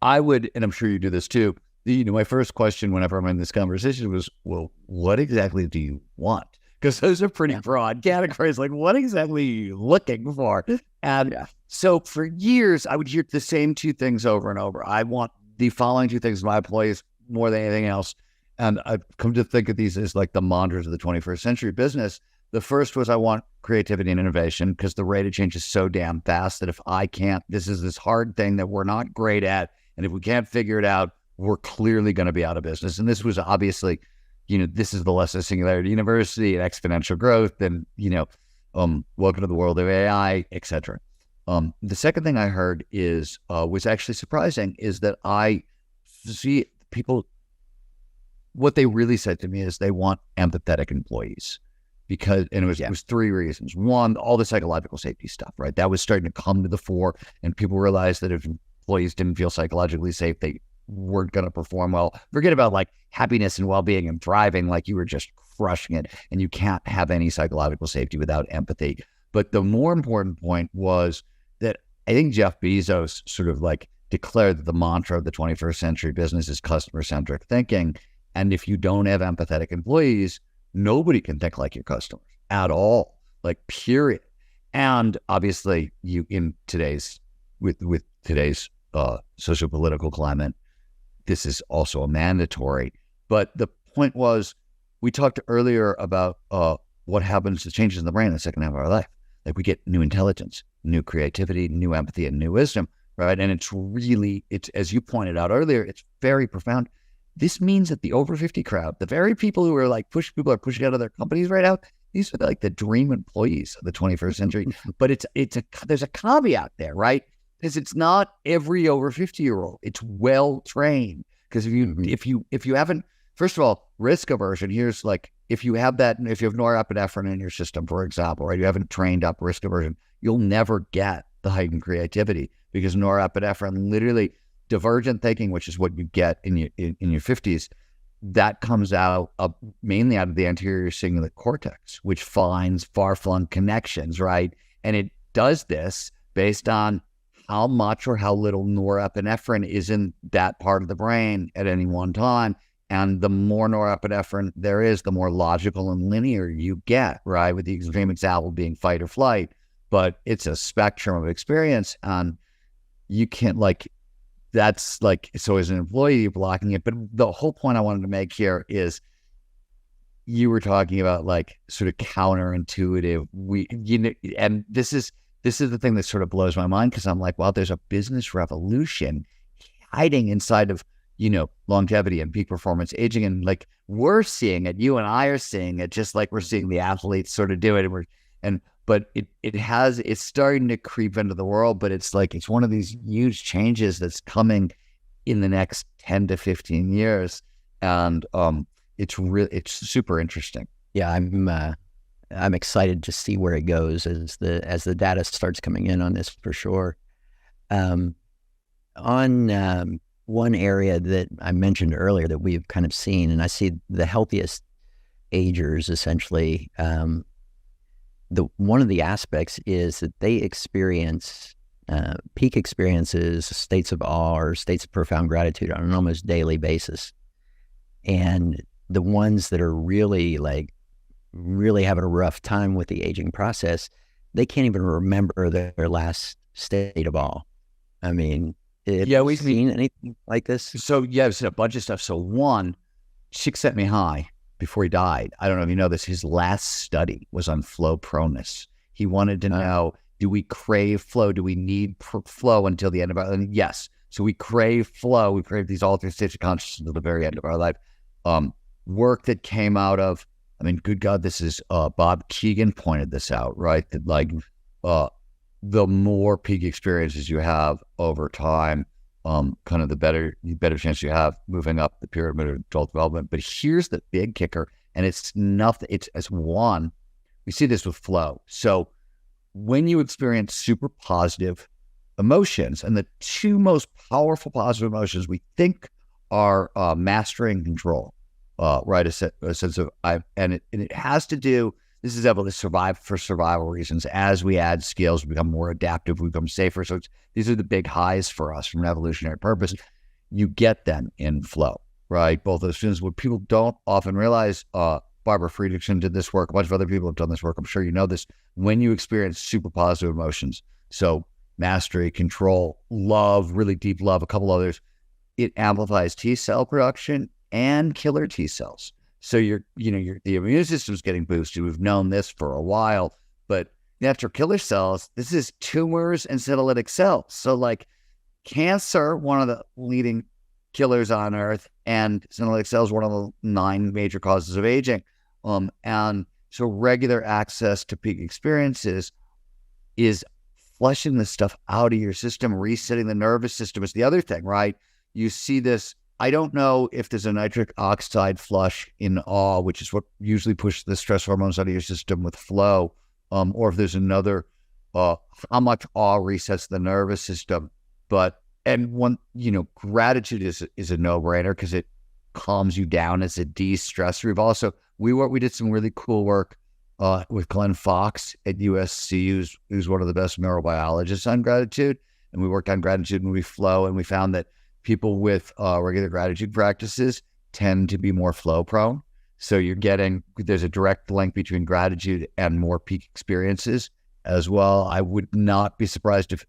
I would, and I'm sure you do this too, my first question whenever I'm in this conversation was, well, what exactly do you want? Because those are pretty broad categories. Like, what exactly are you looking for? And so for years, I would hear the same 2 things over and over. I want the following 2 things of my employees more than anything else. And I've come to think of these as like the mantras of the 21st century business. The first was I want creativity and innovation, because the rate of change is so damn fast that if I can't, this is this hard thing that we're not great at. And if we can't figure it out, we're clearly going to be out of business. And this was obviously, this is the lesson of Singularity University and exponential growth and, welcome to the world of AI, etc. The second thing I heard is was actually surprising, is that I see people, what they really said to me is they want empathetic employees. Because, and it was three reasons. One, all the psychological safety stuff, right? That was starting to come to the fore, and people realized that if employees didn't feel psychologically safe, they weren't going to perform well. Forget about like happiness and well-being and thriving, like you were just crushing it, and you can't have any psychological safety without empathy. But the more important point was that I think Jeff Bezos sort of like declared that the mantra of the 21st century business is customer-centric thinking. And if you don't have empathetic employees, nobody can think like your customers at all, like period. And obviously, you in today's with today's socio-political climate, this is also a mandatory. But the point was, we talked earlier about what happens to changes in the brain in the second half of our life. Like we get new intelligence, new creativity, new empathy, and new wisdom, right? And it's as you pointed out earlier, it's very profound. This means that the over 50 crowd, the very people who are like people are pushing out of their companies right now, these are like the dream employees of the 21st century. But there's a caveat there, right? Because it's not every over 50-year-old. It's well trained. Because if you haven't, first of all, risk aversion. Here's like, if you have norepinephrine in your system, for example, right? You haven't trained up risk aversion, you'll never get the heightened creativity, because norepinephrine literally, divergent thinking, which is what you get in your 50s, that comes out mainly out of the anterior cingulate cortex, which finds far-flung connections, right? And it does this based on how much or how little norepinephrine is in that part of the brain at any one time. And the more norepinephrine there is, the more logical and linear you get, right? With the extreme example being fight or flight. But it's a spectrum of experience, and you can't that's like, so as an employee, you're blocking it. But the whole point I wanted to make here is, you were talking about like sort of counterintuitive. And this is the thing that sort of blows my mind, because I'm like, wow, there's a business revolution hiding inside of, longevity and peak performance aging. And like, we're seeing it, you and I are seeing it, just like we're seeing the athletes sort of do it. But it's starting to creep into the world, but it's one of these huge changes that's coming in the next 10 to 15 years. And it's super interesting. Yeah, I'm excited to see where it goes as the data starts coming in on this, for sure. On one area that I mentioned earlier that we've kind of seen, and I see the healthiest agers essentially, one of the aspects is that they experience peak experiences, states of awe or states of profound gratitude on an almost daily basis. And the ones that are really having a rough time with the aging process, they can't even remember their last state of awe. I mean, we've seen anything like this? So I've seen a bunch of stuff. So one, Csikszentmihalyi, before he died, I don't know if you know this, his last study was on flow proneness. He wanted to know, do we crave flow? Do we need flow until the end of our life? Yes. So we crave flow. We crave these altered states of consciousness until the very end of our life. Work that came out of, good God, this is Bob Keegan pointed this out, right? That the more peak experiences you have over time, kind of the better chance you have moving up the pyramid of adult development. But here's the big kicker, and it's nothing. It's as one, we see this with flow. So when you experience super positive emotions, and the two most powerful positive emotions we think are mastery and control, right? A sense of and it has to do. This is able to survive for survival reasons. As we add skills, we become more adaptive, we become safer. So these are the big highs for us from an evolutionary purpose. You get them in flow, right? Both those things. What people don't often realize, Barbara Friedrichsen did this work. A bunch of other people have done this work. I'm sure you know this. When you experience super positive emotions, so mastery, control, love, really deep love, a couple others, it amplifies T cell production and killer T cells. So the immune system's getting boosted. We've known this for a while, but natural killer cells, this is tumors and cytolytic cells. So like cancer, one of the leading killers on earth, and cytolytic cells, one of the 9 major causes of aging. And So regular access to peak experiences is flushing the stuff out of your system, resetting the nervous system is the other thing, right? You see this. I don't know if there's a nitric oxide flush in awe, which is what usually pushes the stress hormones out of your system with flow, or if there's another, how much awe resets the nervous system. And one, gratitude is a no-brainer because it calms you down as a de-stressor. We did some really cool work with Glenn Fox at USC, who's one of the best neurobiologists on gratitude. And we worked on gratitude and we flow, and we found that people with regular gratitude practices tend to be more flow prone. So there's a direct link between gratitude and more peak experiences as well. I would not be surprised if,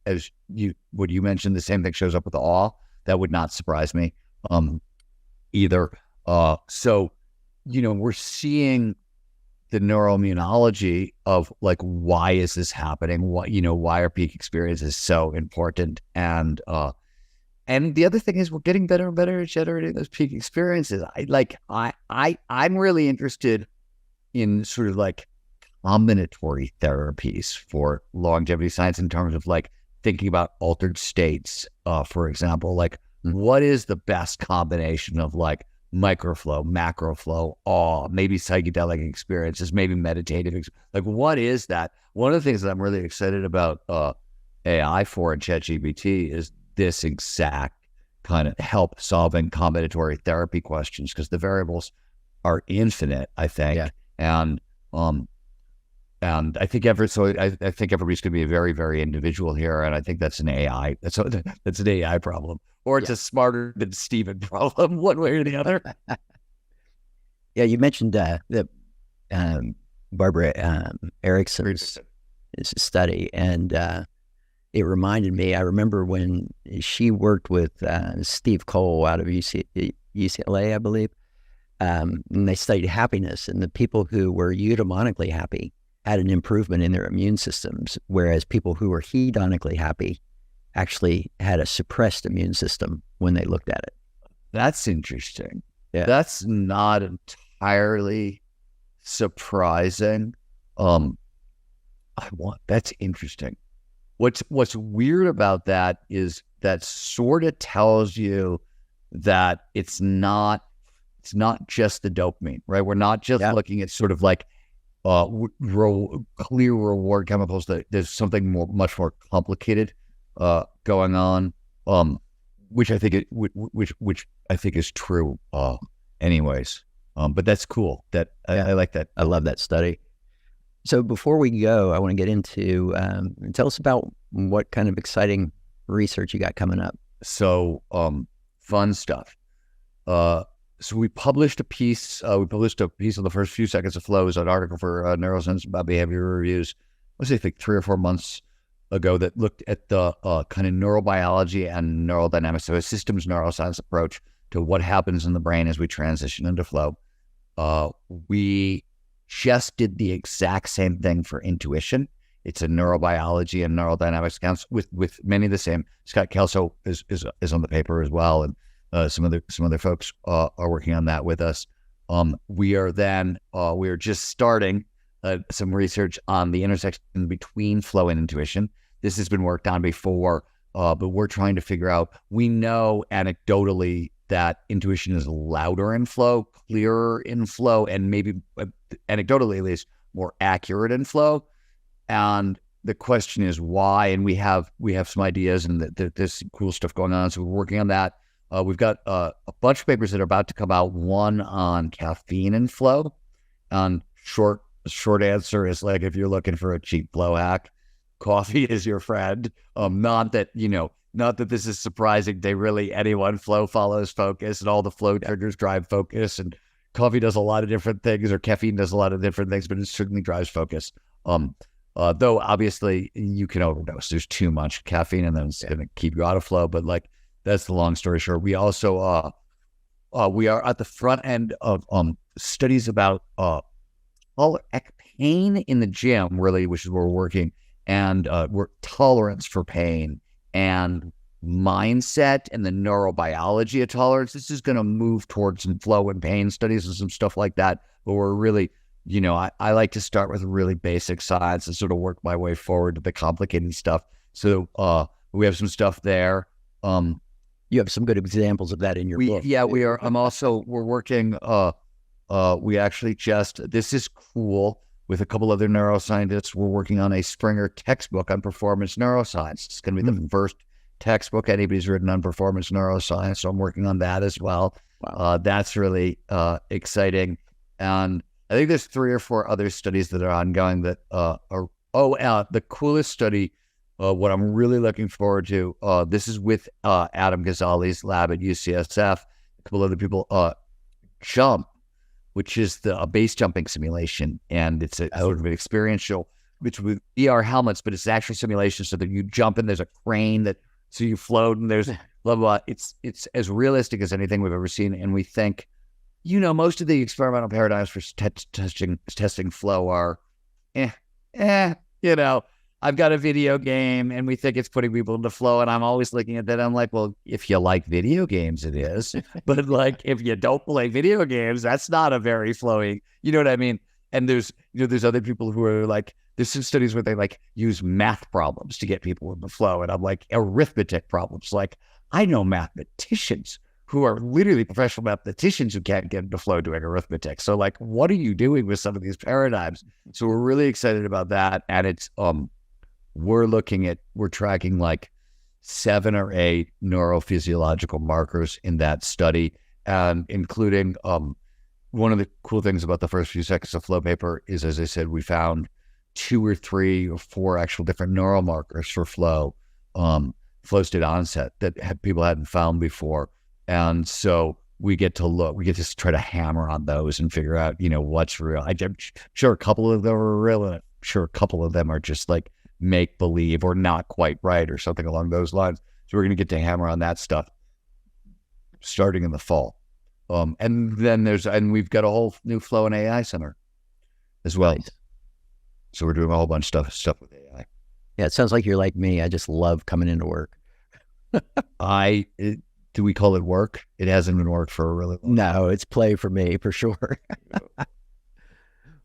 what you mentioned, the same thing shows up with awe. That would not surprise me either. So, we're seeing the neuroimmunology of like, why is this happening? Why are peak experiences so important? And the other thing is we're getting better and better at generating those peak experiences. I'm really interested in sort of like combinatory therapies for longevity science in terms of like thinking about altered states, for example, like what is the best combination of like microflow, macroflow, awe, maybe psychedelic experiences, maybe meditative, like what is that? One of the things that I'm really excited about AI for and ChatGPT is this exact kind of help solving combinatory therapy questions, because the variables are infinite, I think. Yeah. And I think I think everybody's going to be very, very individual here, and I think that's an AI. That's an AI problem, or it's a smarter than Steven problem, one way or the other. Yeah, you mentioned the Barbara Erickson's study, and it reminded me. I remember when she worked with Steve Cole out of UCLA, I believe, and they studied happiness, and the people who were eudaimonically happy had an improvement in their immune systems, whereas people who were hedonically happy actually had a suppressed immune system when they looked at it. That's interesting. Yeah. That's not entirely surprising. That's interesting. What's weird about that is that sort of tells you that it's not just the dopamine, right? We're not just looking at sort of like clear reward chemicals. That there's something much more complicated going on, which I think is true. Anyways, but that's cool. I like that. I love that study. So before we go, I want to get into tell us about what kind of exciting research you got coming up. So fun stuff. So we published a piece. On the first few seconds of flow, an article for Neuroscience about behavior reviews. I think 3 or 4 months ago that looked at the kind of neurobiology and neurodynamics, so a systems neuroscience approach to what happens in the brain as we transition into flow. We just did the exact same thing for intuition. It's a neurobiology and neurodynamics accounts with many of the same. Scott Kelso is on the paper as well, and some other folks are working on that with us. We are just starting some research on the intersection between flow and intuition. This has been worked on before, but we're trying to figure out. We know anecdotally that intuition is louder in flow, clearer in flow, and maybe anecdotally at least more accurate in flow. And the question is why. And we have some ideas, and there's some cool stuff going on. So we're working on that. We've got a bunch of papers that are about to come out. One on caffeine and flow. And short answer is like, if you're looking for a cheap flow hack, coffee is your friend. Not that this is surprising. Anyone flow follows focus, and all the flow triggers drive focus, and coffee does a lot of different things, or caffeine does a lot of different things, but it certainly drives focus. Though obviously you can overdose. There's too much caffeine, and then it's going to keep you out of flow. But like, that's the long story short. We also we are at the front end of studies about pain in the gym, really, which is where we're working, and we're tolerance for pain and mindset and the neurobiology of tolerance. This is going to move towards some flow and pain studies and some stuff like that. But we're really I like to start with really basic science and sort of work my way forward to the complicated stuff. So we have some stuff there. You have some good examples of that in your book. Yeah, we are. We're working, we actually this is cool, with a couple other neuroscientists. We're working on a Springer textbook on performance neuroscience. It's going to be the first textbook anybody's written on performance neuroscience. So I'm working on that as well. Wow. That's really exciting. And I think there's 3 or 4 other studies that are ongoing that the coolest study, what I'm really looking forward to, this is with Adam Ghazali's lab at UCSF, a couple other people, Jump, which is a base jumping simulation. And it's a sort of an experiential, which with VR helmets, but it's actually simulation so that you jump and there's a crane so you float and there's blah, blah. It's as realistic as anything we've ever seen. And we think, most of the experimental paradigms for testing flow are, I've got a video game and we think it's putting people into flow. And I'm always looking at that. I'm like, well, if you like video games, it is. But like, if you don't play video games, that's not a very flowing, you know what I mean? And there's other people who are like, there's some studies where they like use math problems to get people into flow. And I'm like, arithmetic problems. Like, I know mathematicians who are literally professional mathematicians who can't get into flow doing arithmetic. So like, what are you doing with some of these paradigms? So we're really excited about that. And it's, we're tracking like 7 or 8 neurophysiological markers in that study, including one of the cool things about the first few seconds of flow paper is, as I said, we found 2 or 3 or 4 actual different neural markers for flow state onset that people hadn't found before. And so we get to try to hammer on those and figure out, what's real. I'm sure a couple of them are real, and I'm sure a couple of them are just like make believe or not quite right or something along those lines. So we're going to get to hammer on that stuff starting in the fall. And then we've got a whole new flow and AI center as well. Right. So we're doing a whole bunch of stuff with AI. Yeah, it sounds like you're like me. I just love coming into work. Do we call it work? It hasn't been work for a really long time. No, it's play for me, for sure.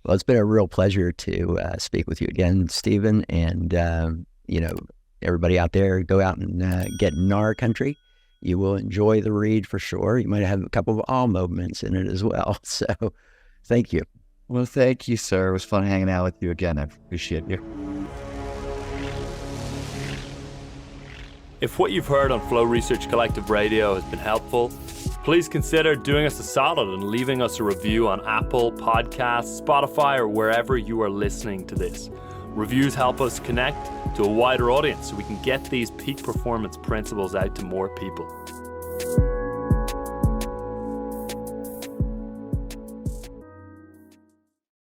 Well, it's been a real pleasure to speak with you again, Stephen. And, everybody out there, go out and get Gnar Country. You will enjoy the read for sure. You might have a couple of awe moments in it as well. So thank you. Well, thank you, sir. It was fun hanging out with you again. I appreciate you. If what you've heard on Flow Research Collective Radio has been helpful, please consider doing us a solid and leaving us a review on Apple Podcasts, Spotify, or wherever you are listening to this. Reviews help us connect to a wider audience so we can get these peak performance principles out to more people.